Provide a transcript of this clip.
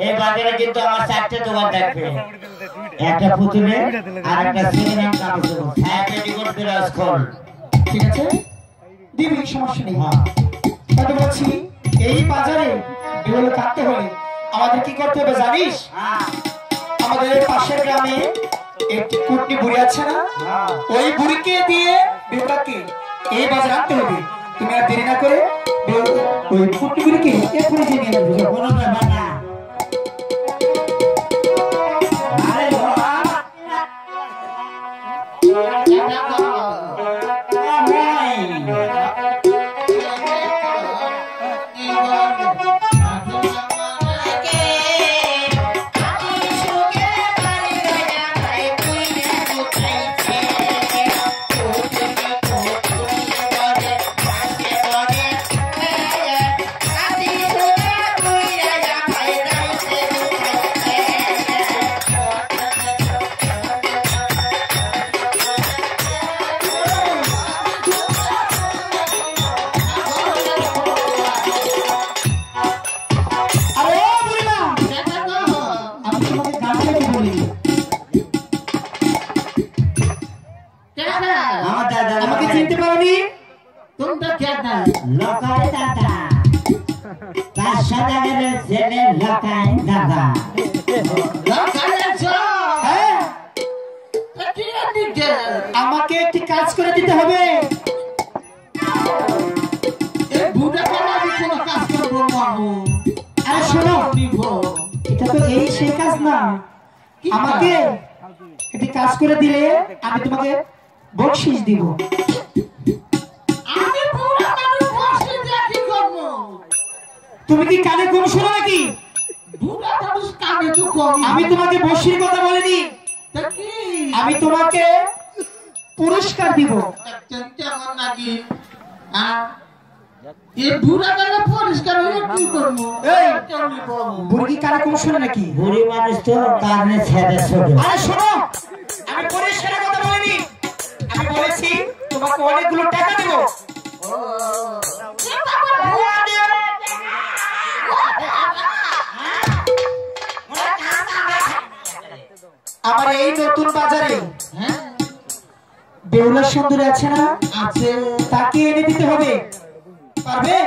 এই বাজারে কিন্তু আমার চারটে দোকান থাকবে, একটা পুতুলে আর একটা সিনেমা কাপড়, একটা টিকট বিরাজ কর। ঠিক আছে দিবি, সমস্যা নেই। তাহলে বলছি এই বাজারে বেরোলে থাকতে হলে আমাদের কি করতে হবে জানিস? আমাদের পাশের গ্রামে একটি কুটনি বুড়ি আছে না, ওই বুড়িকে দিয়ে বেউলাকে এই বাজারে আনতে হবে। তুমি আর দেরি না করে ওই কুটনি বুড়িকে এখনই দিয়ে নিয়ে আসবে। কোনো ব্যাপার না। আমাকে চিনতে পারোনি? তোমরা কে লোকাল দাদা, তার সাথে গেলে ছেলে লোকাল দাদা। আমাকে একটি কাজ করে দিতে হবে। আরে শোনো, এটা তো এই সেই কাজ না। আমাকে একটি কাজ করে দিলে আমি তোমাকে বকশিশ দিব। তুমি কি কানে কম শোনো নাকি? আমি তোমাকে বকশির কথা বলিনি, আমি তোমাকে পুরস্কার দিব। বুড়ি কানে কম শোনে নাকি? বুড়ি মানুষ তো কানে ছেড়ে ছোট। আরে শোনো, আমি পুরস্কারের কথা বলিনি, আমি বলেছি তোমাকে অনেকগুলো টাকা দেব। আমার এই নতুন বাজারে বেহুলা সুন্দরী আছে না, তাকে এনে দিতে হবে। পারবে?